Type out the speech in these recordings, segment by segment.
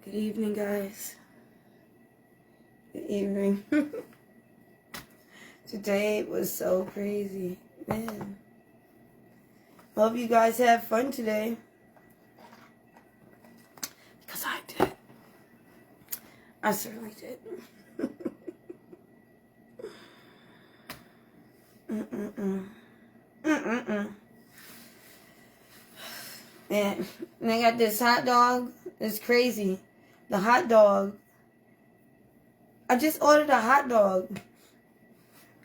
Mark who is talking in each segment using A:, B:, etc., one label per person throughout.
A: Good evening, guys. Good evening. Today was so crazy, man. Hope you guys had fun today. Because I did. I certainly did. And I got this hot dog. It's crazy. The hot dog. I just ordered a hot dog.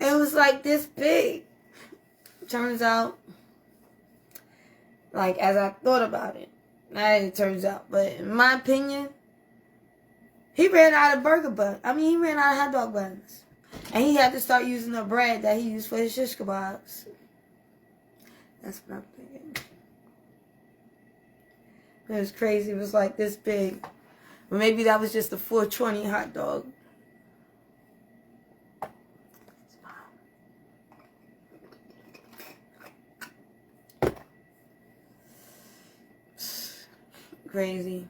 A: It was like this big. Turns out, like as I thought about it, it turns out. But in my opinion, he ran out of burger bun. He ran out of hot dog buns. And he had to start using the bread that he used for his shish kebabs. That's what I'm thinking. It was crazy. It was like this big. Or maybe that was just a 420 hot dog. Crazy.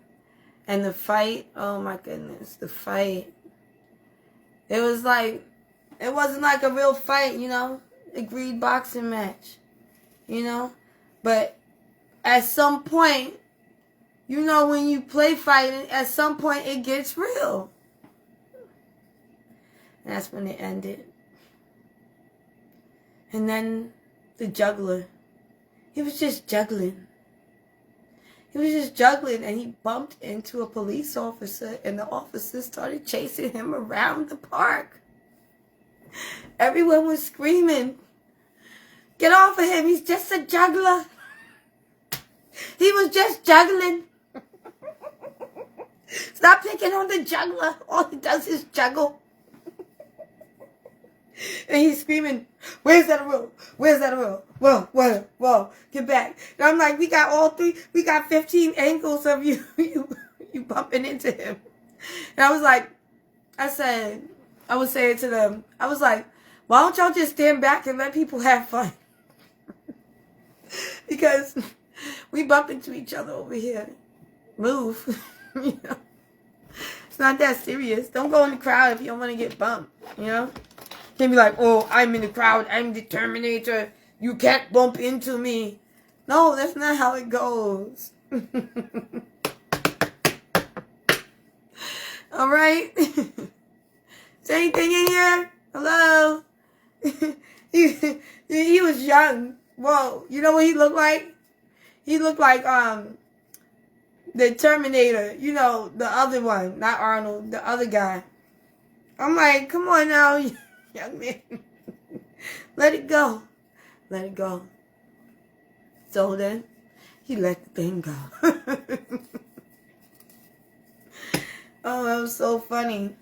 A: And the fight, oh my goodness, the fight. It was like, it wasn't like a real fight, agreed boxing match, But at some point, when you play fighting, at some point it gets real. And that's when it ended. And then the juggler, he was just juggling. He was just juggling, and he bumped into a police officer, and the officer started chasing him around the park. Everyone was screaming, "Get off of him, he's just a juggler. He was just juggling. Stop picking on the juggler. All he does is juggle." And he's screaming, "Where's that rope? Where's that rope? Whoa, get back." And I'm like, we got 15 angles of you bumping into him. And I was saying to them, I was like, why don't y'all just stand back and let people have fun? Because we bump into each other over here. Move. It's not that serious. Don't go in the crowd if you don't want to get bumped, Can't be like, "Oh, I'm in the crowd. I'm the Terminator. You can't bump into me." No, that's not how it goes. All right? Is there anything in here? Hello? He was young. Whoa. You know what he looked like? He looked like the Terminator. The other one. Not Arnold. The other guy. I'm like, come on now, young man. Let it go. Let it go. So then, he let the thing go. Oh, that was so funny.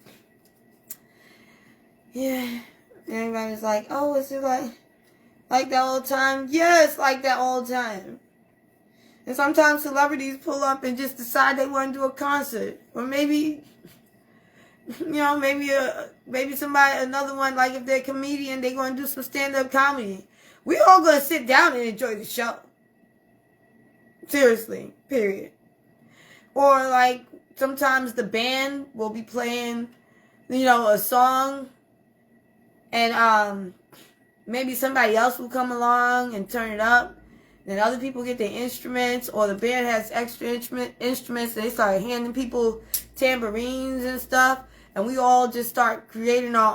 A: Yeah. Everybody's like, "Oh, is it like that all the time?" Yes, like that all the time. And sometimes celebrities pull up and just decide they want to do a concert. Or maybe... maybe somebody, another one, like if they're a comedian, they're going to do some stand-up comedy. We all going to sit down and enjoy the show. Seriously, period. Or like sometimes the band will be playing, a song, and maybe somebody else will come along and turn it up. Then other people get their instruments, or the band has extra instruments, and they start handing people tambourines and stuff. And we all just start creating our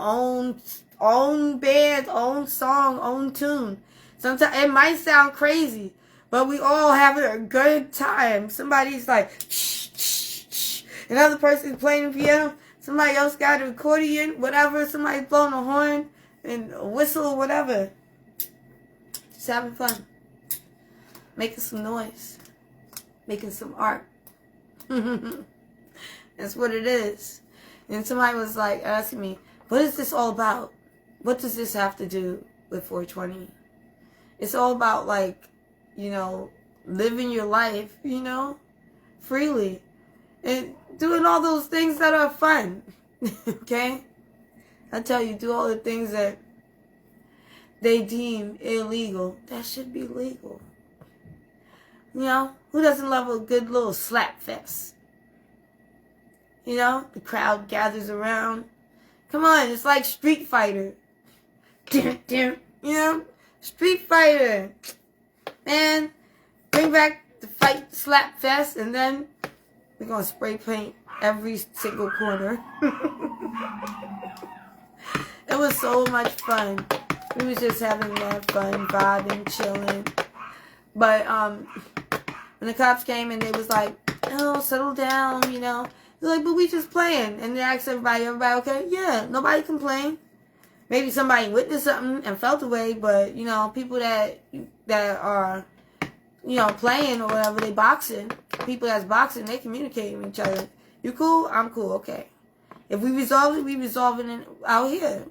A: own band, own song, own tune. Sometimes it might sound crazy, but we all having a good time. Somebody's like, shh, shh, shh. Another person's playing the piano. Somebody else got an accordion, whatever. Somebody's blowing a horn and a whistle, whatever. Just having fun. Making some noise. Making some art. That's what it is. And somebody was like asking me, what is this all about? What does this have to do with 420? It's all about living your life, freely. And doing all those things that are fun. Okay? I tell you, do all the things that they deem illegal. That should be legal. Who doesn't love a good little slap fest? You know, the crowd gathers around. Come on, it's like Street Fighter. You know, Street Fighter. Man, bring back the fight slap fest, and then we're going to spray paint every single corner. It was so much fun. We was just having that fun, vibing, chilling. But when the cops came and they was like, oh, settle down, you know. They're like, but we just playing. And they asked everybody okay? Yeah, nobody complained. Maybe somebody witnessed something and felt the way, but, you know, people that are, you know, playing or whatever, they boxing. People that's boxing, they communicate with each other. You cool? I'm cool. Okay. If we resolve it, we resolve it out here.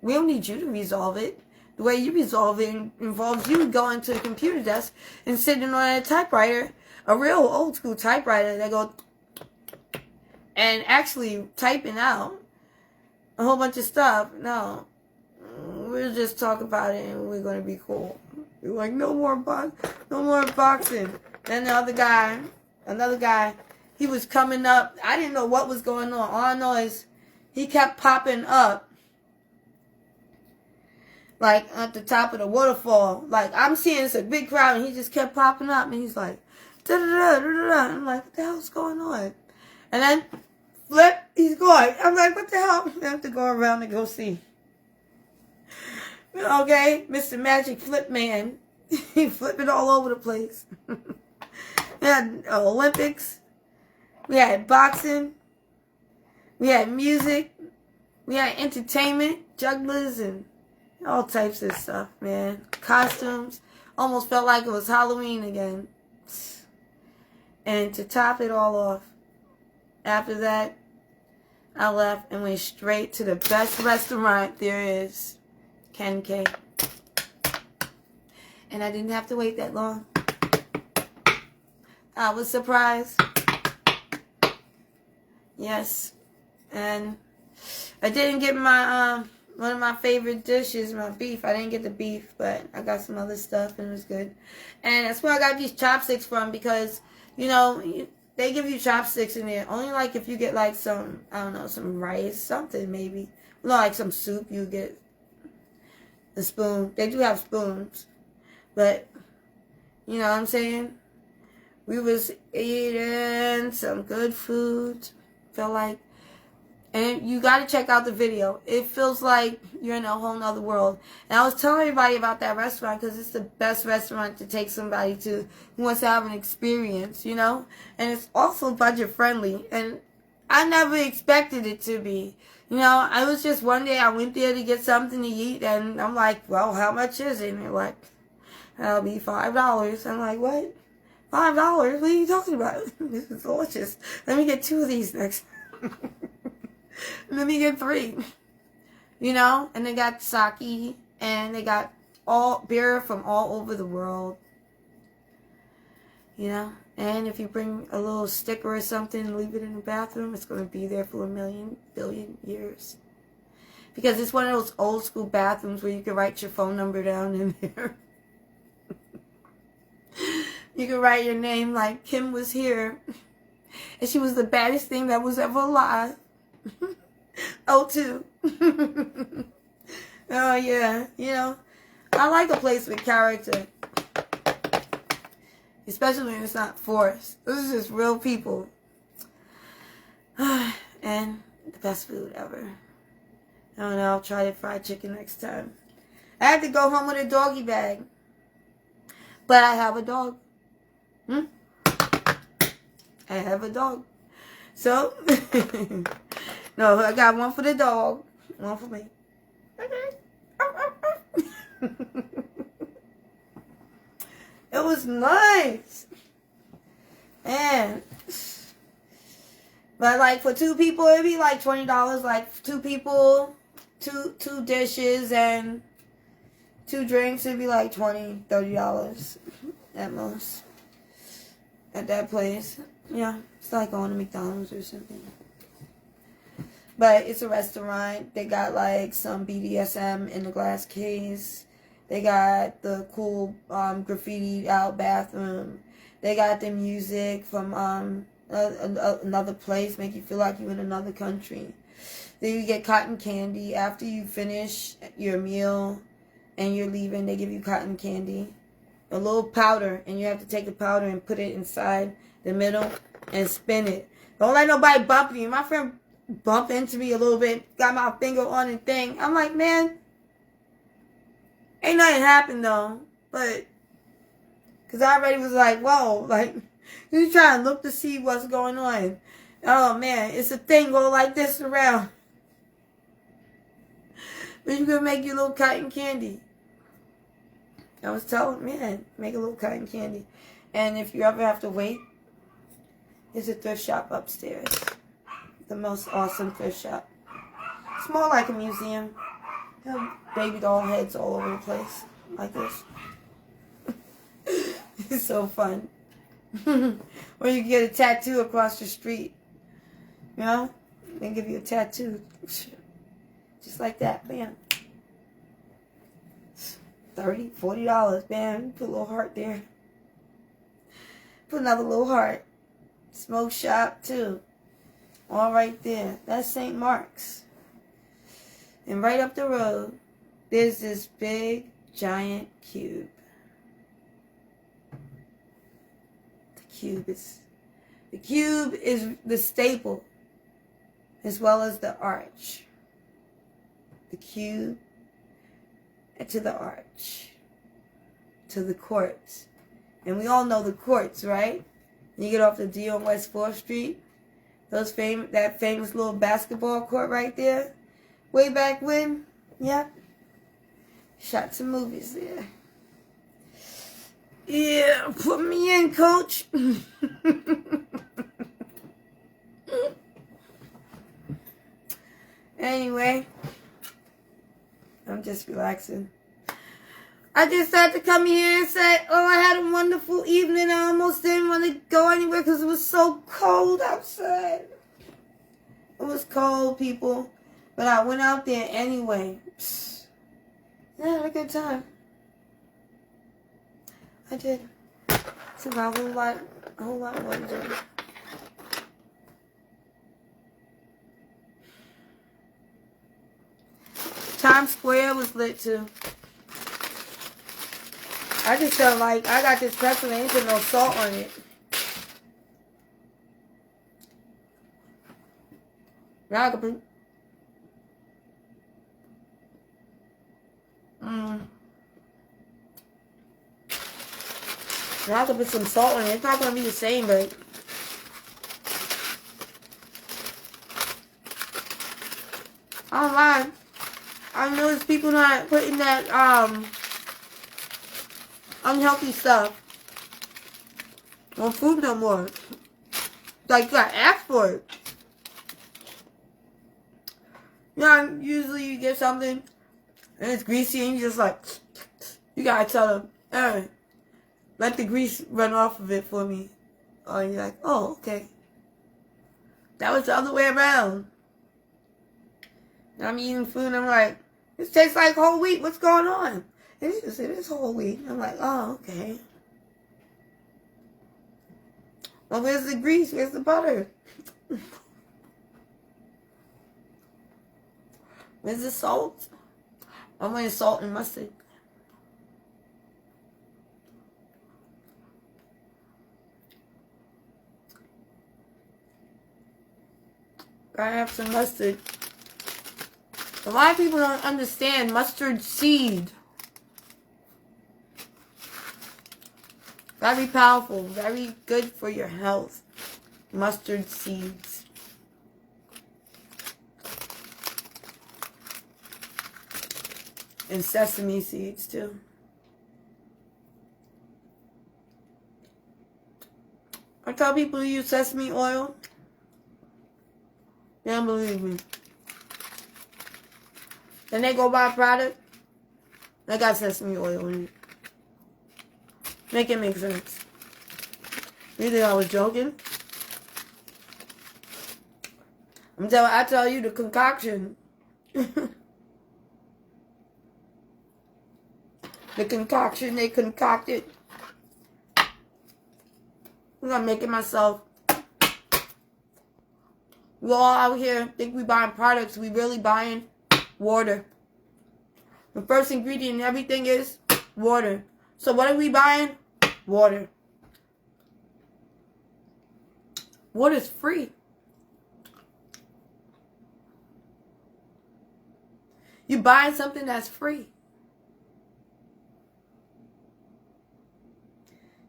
A: We don't need you to resolve it. The way you resolve it involves you going to the computer desk and sitting on a typewriter, a real old school typewriter that goes, and actually typing out a whole bunch of stuff. No. We'll just talk about it and we're going to be cool. We're like, no more boxing. Then another guy, he was coming up. I didn't know what was going on. All I know is he kept popping up. Like, at the top of the waterfall. Like, I'm seeing it's a big crowd, and he just kept popping up, and he's like, da-da-da-da-da-da. I'm like, what the hell's going on? And then, flip, he's gone. I'm like, what the hell? I have to go around and go see. Okay, Mr. Magic Flip Man. He flipping all over the place. We had Olympics. We had boxing. We had music. We had entertainment, jugglers, and all types of stuff, man. Costumes. Almost felt like it was Halloween again. And to top it all off, after that, I left and went straight to the best restaurant there is, Ken K. And I didn't have to wait that long. I was surprised. Yes. And I didn't get my one of my favorite dishes, my beef. I didn't get the beef, but I got some other stuff and it was good. And that's where I got these chopsticks from because, you know, they give you chopsticks in there. Only like if you get like some, I don't know, some rice, something maybe. No, like some soup, you get a spoon. They do have spoons. But, you know what I'm saying? We was eating some good food. Felt like, and you got to check out the video. It feels like you're in a whole nother world. And I was telling everybody about that restaurant because it's the best restaurant to take somebody to who wants to have an experience, you know? And it's also budget friendly. And I never expected it to be. You know, I was just one day I went there to get something to eat. And I'm like, well, how much is it? And they're like, that'll be $5. I'm like, what? $5? What are you talking about? This is delicious. Let me get 2 of these next time. Let me get 3. You know? And they got sake. And they got all beer from all over the world. You know? And if you bring a little sticker or something and leave it in the bathroom, it's going to be there for 1,000,000,000,000 years. Because it's one of those old school bathrooms where you can write your phone number down in there. You can write your name like Kim was here. And she was the baddest thing that was ever alive. O2. Oh, yeah. You know, I like a place with character. Especially when it's not forced. This is just real people. And the best food ever. I don't know. I'll try the fried chicken next time. I had to go home with a doggy bag. But I have a dog. I have a dog. So, no, I got one for the dog. One for me. It was nice. And, but like for 2 people, it'd be like $20. Like 2 people, two dishes, and 2 drinks, it'd be like $20, $30 at most. At that place. Yeah, it's like going to McDonald's or something. But it's a restaurant. They got like some BDSM in the glass case. They got the cool graffitied out bathroom. They got the music from another place, make you feel like you're in another country. Then you get cotton candy after you finish your meal and you're leaving. They give you cotton candy, a little powder, and you have to take the powder and put it inside the middle and spin it. Don't let nobody bump you. My friend bumped into me a little bit, got my finger on the thing. I'm like, man, ain't nothing happened though, but because I already was like, whoa, like, you trying to look to see what's going on. Oh man, it's a thing go like this around. But you can make your little cotton candy. I was telling, man, make a little cotton candy. And if you ever have to wait, there's a thrift shop upstairs. The most awesome thrift shop. It's more like a museum. They have baby doll heads all over the place. Like this. It's so fun. Or you can get a tattoo across the street. You know? They give you a tattoo. Just like that. Bam. $30, $40. Bam. Put a little heart there. Put another little heart. Smoke shop too. All right there. That's St. Mark's. And right up the road, there's this big, giant cube. The cube is the staple, as well as the arch. The cube to the arch, to the courts. And we all know the courts, right? You get off the D on West 4th Street, that famous little basketball court right there. Way back when, yeah. Shot some movies there. Yeah, put me in, coach. Anyway, I'm just relaxing. I just had to come here and say, oh, I had a wonderful evening. I almost didn't want to go anywhere because it was so cold outside. It was cold, people. But I went out there anyway. Yeah, I had a good time. I did. Took a whole lot more to do. Times Square was lit too. I just felt like I got this pretzel and ain't put no salt on it. Now I can put now I can put some salt on it. It's not gonna be the same, but I don't mind. I noticed people not putting that unhealthy stuff on food no more. Like, you gotta ask for it. You know, usually you get something and it's greasy and you just like, you gotta tell them, hey, let the grease run off of it for me. Or you're like, oh, okay. That was the other way around. And I'm eating food and I'm like, this tastes like whole wheat. What's going on? And she said, it's whole wheat. I'm like, oh, okay. Well, where's the grease? Where's the butter? Where's the salt? I want salt and mustard. I have some mustard. A lot of people don't understand mustard seed. Very powerful, very good for your health. Mustard seeds. And sesame seeds too. I tell people to use sesame oil. They don't believe me. Then they go buy a product. They got sesame oil in it. Make it make sense. You think I was joking? I tell you the concoction. The concoction they concocted. I'm gonna make it myself. We all out here think we buying products. We really buying water. The first ingredient in everything is water. So what are we buying? Water. Water's free. You buying something that's free.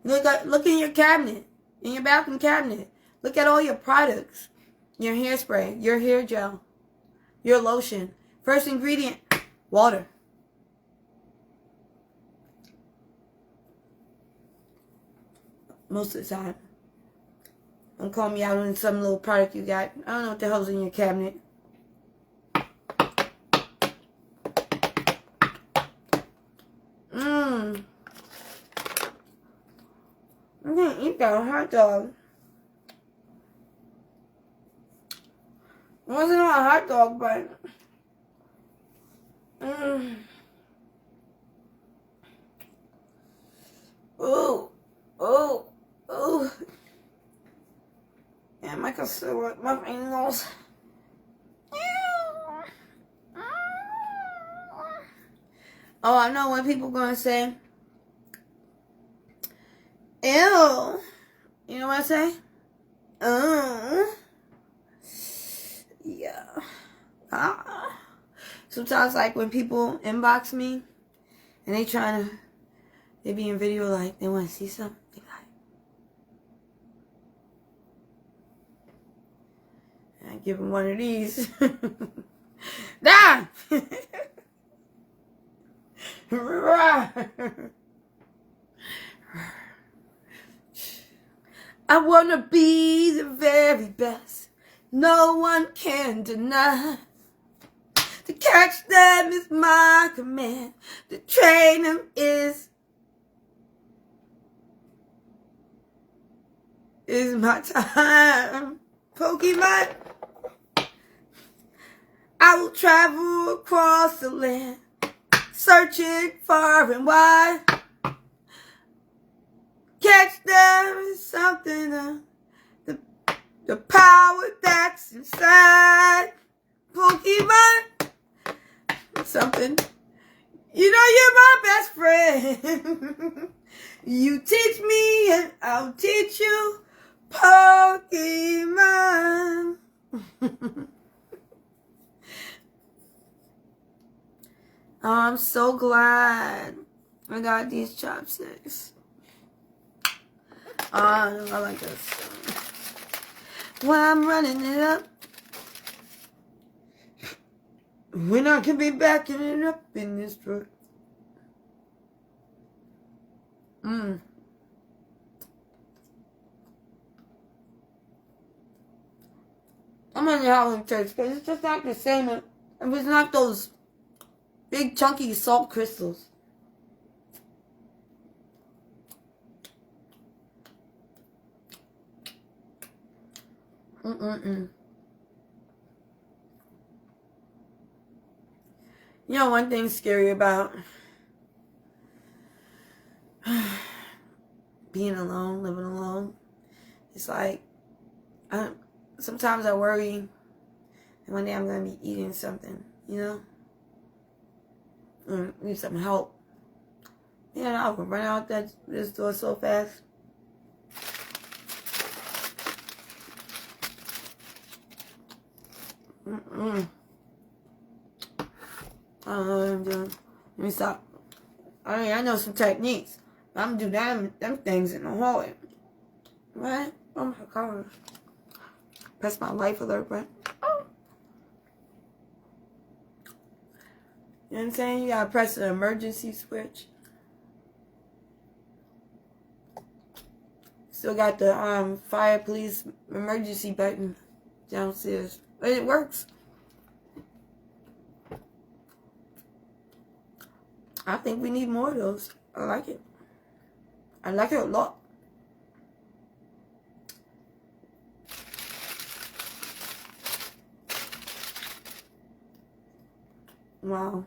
A: Look in your cabinet, in your bathroom cabinet. Look at all your products. Your hairspray, your hair gel, your lotion. First ingredient, water. Most of the time. Don't call me out on some little product you got. I don't know what the hell's in your cabinet. I'm gonna eat that hot dog. It wasn't a hot dog, but ooh. Yeah, I can still work my fingers. Oh, I know what people gonna say. Ew. You know what I say? Yeah. Sometimes, like, when people inbox me and they be in video, like, they want to see something. They like, and I give them one of these. Nah! I wanna be the very best. No one can deny. To catch them is my command. To train them is my time. Pokemon. I will travel across the land, searching far and wide. Catch them is something, the power that's inside. Pokemon, something. You know you're my best friend. You teach me and I'll teach you. Pokemon. Oh, I'm so glad I got these chopsticks. I like this. When I'm running it up, when I can be backing it up in this truck. I'm on the Halloween church, but it's just not the same. It was not those big chunky salt crystals. You know, one thing scary about being alone, living alone, it's like, sometimes I worry that one day I'm going to be eating something, you know? Need some help. Yeah, I can run out this door so fast. I don't know what I'm doing. Let me stop. I know some techniques. I'm gonna do them things in the hallway. Right? Oh my god. Press my life alert button. Oh. You know what I'm saying? You gotta press the emergency switch. Still got the fire police emergency button downstairs. But it works. I think we need more of those. I like it. I like it a lot. Wow.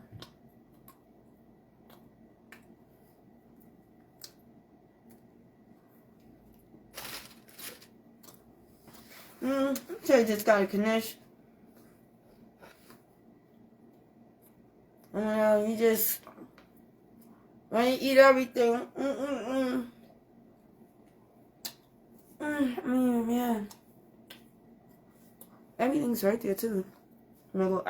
A: I'm sure you just got a connection. You know, you just want to eat everything. Man. Everything's right there, too. I'm going to go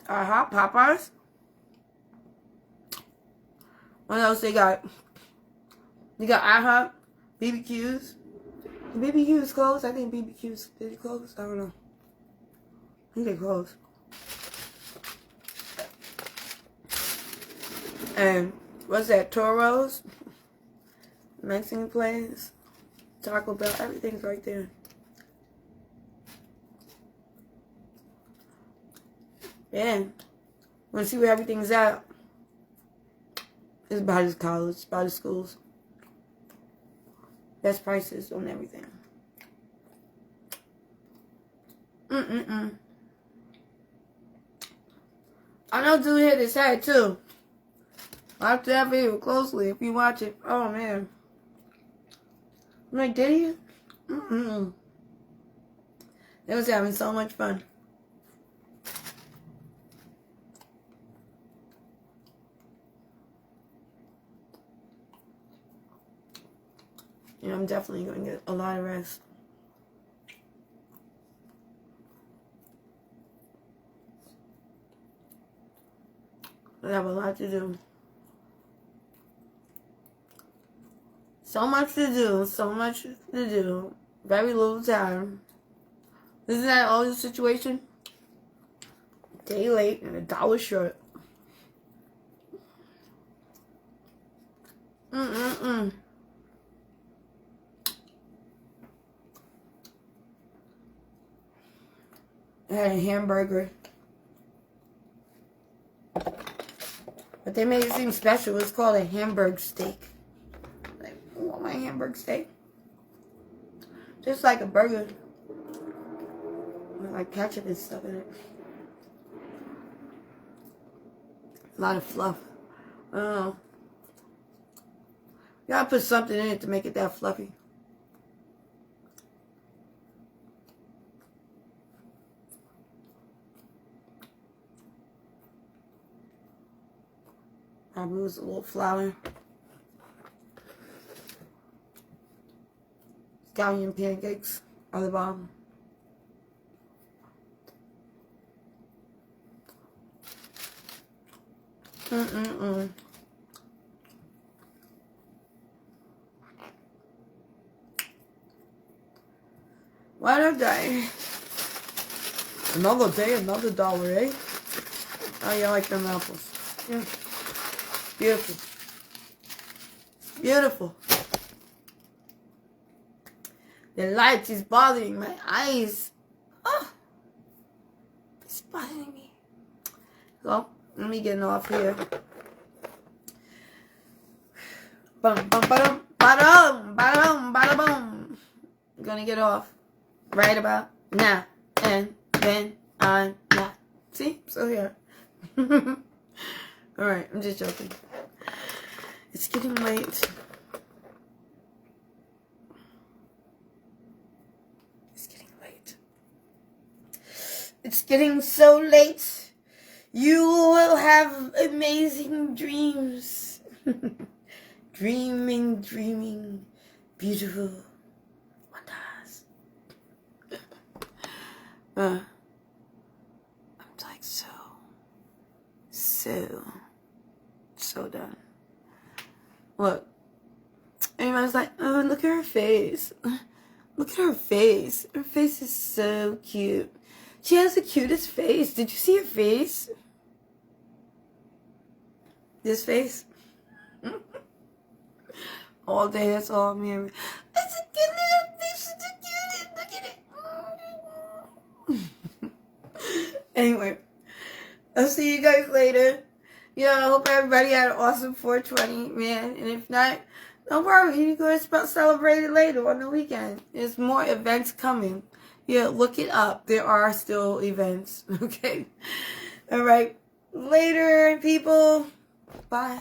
A: IHOP, Popeyes. What else they got? They got IHOP, BBQs. BBQ's closed? I think BBQ's, did it close? I don't know. I think they closed. And what's that? Toro's, Mexican place, Taco Bell, everything's right there. Yeah. Want to see where everything's at? It's by his college, by the schools. Best prices on everything. I know dude hit his head too. Watch that video closely if you watch it. Oh man. I'm like, did he? They was having so much fun. You know, I'm definitely going to get a lot of rest. I have a lot to do. So much to do. So much to do. Very little time. Isn't that always the situation? A day late and $1 short. I had a hamburger. But they made it seem special. It's called a hamburg steak. Like, I want my hamburg steak. Just like a burger. With like ketchup and stuff in it. A lot of fluff. I don't know. You gotta put something in it to make it that fluffy. I lose a little flour. Scallion pancakes on the bottom. What a day. Another day, another dollar, eh? Oh, you like them apples. Yeah. Beautiful. Beautiful. The light is bothering my eyes. Oh, it's bothering me. So, let me get off here. Bum, bum, ba-dum, ba-dum, ba-dum, ba-da-boom. I'm gonna get off right about now. And then I'm not. See? So here. Alright, I'm just joking. It's getting late. It's getting late. It's getting so late. You will have amazing dreams. Dreaming, beautiful wonders. I'm like so done. Look, everybody's like, oh, look at her face. Look at her face. Her face is so cute. She has the cutest face. Did you see her face? This face? All day, that's all I'm hearing. It's a cute little face. It's a cute. Look at it. Anyway, I'll see you guys later. Yeah, I hope everybody had an awesome 420, man. And if not, don't worry. You can celebrate it later on the weekend. There's more events coming. Yeah, look it up. There are still events. Okay. All right. Later, people. Bye.